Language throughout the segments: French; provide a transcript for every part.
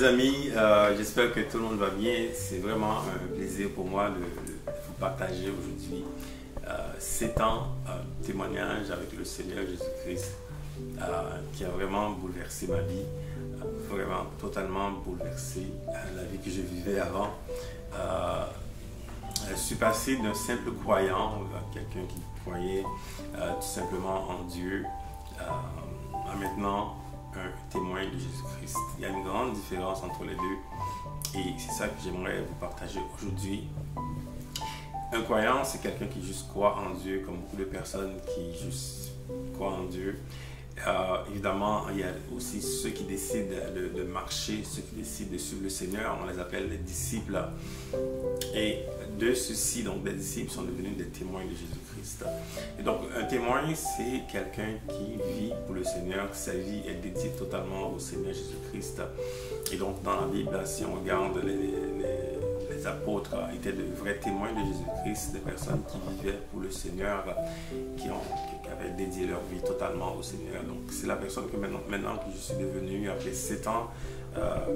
mes amis, j'espère que tout le monde va bien. C'est vraiment un plaisir pour moi de vous partager aujourd'hui 7 ans de témoignage avec le Seigneur Jésus-Christ qui a vraiment bouleversé ma vie, vraiment totalement bouleversé la vie que je vivais avant. Je suis passé d'un simple croyant, quelqu'un qui croyait tout simplement en Dieu, à maintenant un témoin de Jésus-Christ. Il y a une grande différence entre les deux et c'est ça que j'aimerais vous partager aujourd'hui. Un croyant, c'est quelqu'un qui juste croit en Dieu, comme beaucoup de personnes qui juste croient en Dieu. Évidemment, il y a aussi ceux qui décident de marcher, ceux qui décident de suivre le Seigneur, on les appelle les disciples. Et de ceux-ci, donc des disciples, sont devenus des témoins de Jésus-Christ. Et donc, un témoin, c'est quelqu'un qui vit pour le Seigneur, sa vie est dédiée totalement au Seigneur Jésus-Christ. Et donc, dans la Bible, si on regarde les apôtres étaient de vrais témoins de Jésus-Christ, des personnes qui vivaient pour le Seigneur, qui avaient dédié leur vie totalement au Seigneur. Donc c'est la personne que maintenant que je suis devenu, après 7 ans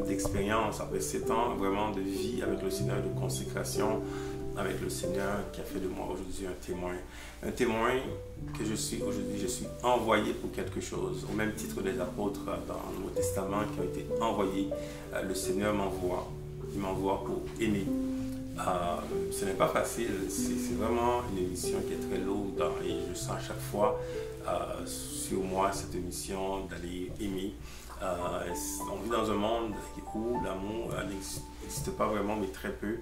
d'expérience, après 7 ans vraiment de vie avec le Seigneur, de consécration avec le Seigneur, qui a fait de moi aujourd'hui un témoin. Un témoin que je suis aujourd'hui, je suis envoyé pour quelque chose, au même titre des apôtres dans le Nouveau Testament qui ont été envoyés. Le Seigneur m'envoie. Il m'envoie pour aimer. Ce n'est pas facile, c'est vraiment une émission qui est très lourde et je sens à chaque fois sur moi cette émission d'aller aimer. On vit dans un monde où l'amour n'existe pas vraiment, mais très peu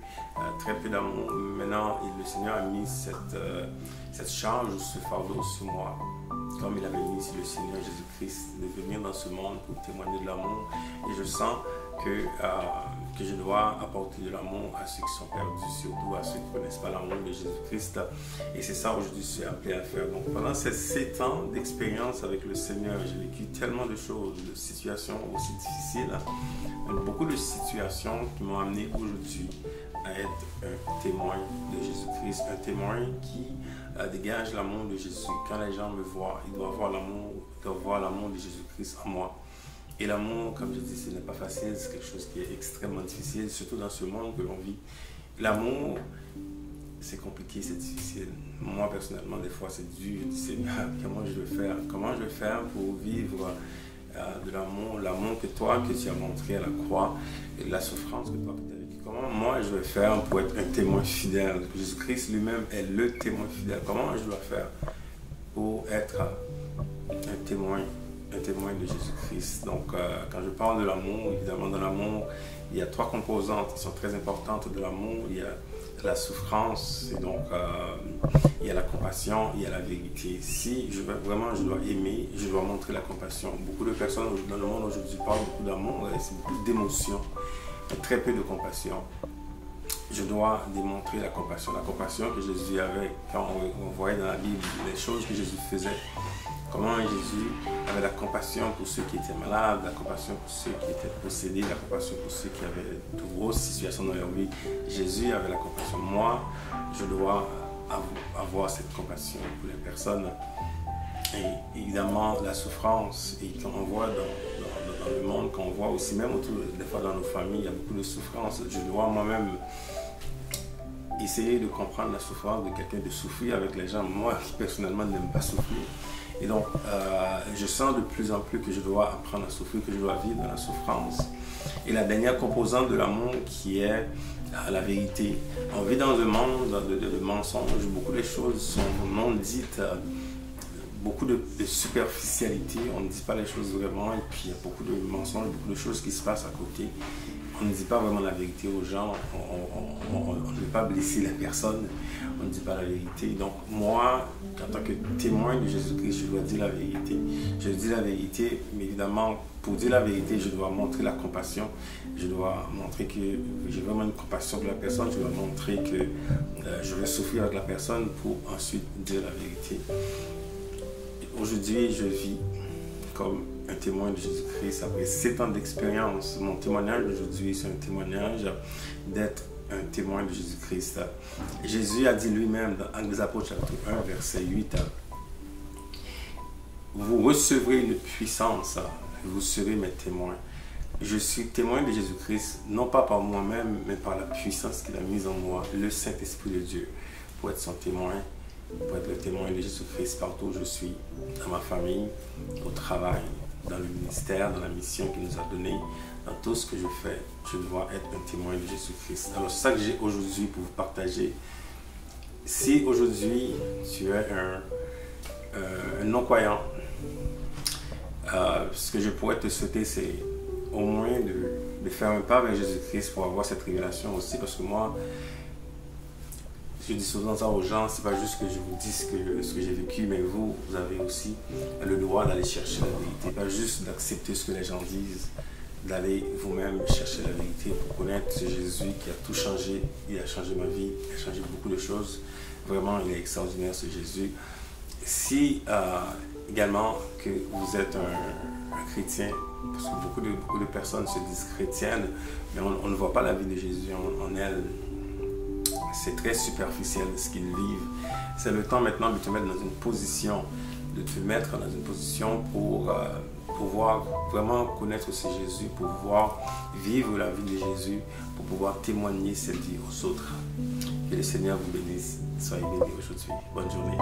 d'amour. Maintenant, le Seigneur a mis cette charge ou ce fardeau sur moi, comme il avait mis sur le Seigneur Jésus-Christ, de venir dans ce monde pour témoigner de l'amour. Et je sens que je dois apporter de l'amour à ceux qui sont perdus, surtout à ceux qui ne connaissent pas l'amour de Jésus-Christ. Et c'est ça aujourd'hui que je suis appelé à faire. Donc pendant ces 7 ans d'expérience avec le Seigneur, j'ai vécu tellement de choses, de situations aussi difficiles, beaucoup de situations qui m'ont amené aujourd'hui à être un témoin de Jésus-Christ, un témoin qui dégage l'amour de Jésus. Quand les gens me voient, ils doivent voir l'amour de Jésus-Christ en moi. Et l'amour, comme je dis, ce n'est pas facile, c'est quelque chose qui est extrêmement difficile, surtout dans ce monde que l'on vit. L'amour, c'est compliqué, c'est difficile. Moi, personnellement, des fois, c'est dur. Je dis, Seigneur, comment je vais faire pour vivre de l'amour que toi, que tu as montré à la croix, et la souffrance que toi, tu as vécue. Comment moi, je vais faire pour être un témoin fidèle? Jésus-Christ lui-même est le témoin fidèle. Comment je dois faire pour être un témoin de Jésus-Christ? Donc, quand je parle de l'amour, évidemment, dans l'amour, il y a 3 composantes qui sont très importantes de l'amour. Il y a la souffrance, et donc il y a la compassion, il y a la vérité. Si je dois aimer, je dois montrer la compassion. Beaucoup de personnes dans le monde aujourd'hui parlent beaucoup d'amour, c'est beaucoup d'émotion, mais très peu de compassion. Je dois démontrer la compassion que Jésus avait quand on voyait dans la Bible les choses que Jésus faisait. Comment Jésus avait la compassion pour ceux qui étaient malades, la compassion pour ceux qui étaient possédés, la compassion pour ceux qui avaient de grosses situations dans leur vie. Jésus avait la compassion. Moi, je dois avoir cette compassion pour les personnes. Et évidemment, la souffrance, et qu'on voit dans le monde, qu'on voit aussi même autour, des fois dans nos familles, il y a beaucoup de souffrance. Je dois moi-même essayer de comprendre la souffrance de quelqu'un, de souffrir avec les gens. Moi, qui personnellement n'aime pas souffrir. Et donc, je sens de plus en plus que je dois apprendre à souffrir, que je dois vivre dans la souffrance. Et la dernière composante de l'amour qui est la vérité. On vit dans un monde de mensonges, beaucoup de choses sont non dites, beaucoup de superficialité, on ne dit pas les choses vraiment, et puis il y a beaucoup de mensonges, beaucoup de choses qui se passent à côté. On ne dit pas vraiment la vérité aux gens, on ne veut pas blesser la personne, on ne dit pas la vérité. Donc moi, en tant que témoin de Jésus-Christ, je dois dire la vérité. Je dis la vérité, mais évidemment, pour dire la vérité, je dois montrer la compassion. Je dois montrer que j'ai vraiment une compassion pour la personne. Je dois montrer que je vais souffrir avec la personne pour ensuite dire la vérité. Aujourd'hui, je vis comme un témoin de Jésus-Christ après 7 ans d'expérience. Mon témoignage d'aujourd'hui, c'est un témoignage d'être un témoin de Jésus-Christ. Jésus a dit lui-même dans Actes des Apôtres chapitre 1, verset 8, « Vous recevrez une puissance, vous serez mes témoins je suis témoin de Jésus-Christ, non pas par moi-même, mais par la puissance qu'il a mise en moi, le Saint-Esprit de Dieu, pour être son témoin, pour être le témoin de Jésus-Christ partout où je suis, dans ma famille, au travail, dans le ministère, dans la mission qu'il nous a donnée, dans tout ce que je fais. Je dois être un témoin de Jésus-Christ. Alors, c'est ça que j'ai aujourd'hui pour vous partager. Si aujourd'hui, tu es un non-croyant, ce que je pourrais te souhaiter, c'est au moins de faire un pas vers Jésus-Christ pour avoir cette révélation aussi, parce que moi, je dis souvent ça aux gens, c'est pas juste que je vous dis ce que j'ai vécu, mais vous avez aussi le droit d'aller chercher la vérité, pas juste d'accepter ce que les gens disent, d'aller vous-même chercher la vérité pour connaître ce Jésus qui a tout changé. Il a changé ma vie, il a changé beaucoup de choses. Vraiment, il est extraordinaire ce Jésus. Si également que vous êtes un chrétien, parce que beaucoup de personnes se disent chrétiennes, mais on ne voit pas la vie de Jésus en elles. C'est très superficiel ce qu'ils vivent. C'est le temps maintenant de te mettre dans une position, pour pouvoir vraiment connaître ce Jésus, pour pouvoir vivre la vie de Jésus, pour pouvoir témoigner cette vie aux autres. Que le Seigneur vous bénisse. Soyez bénis aujourd'hui. Bonne journée.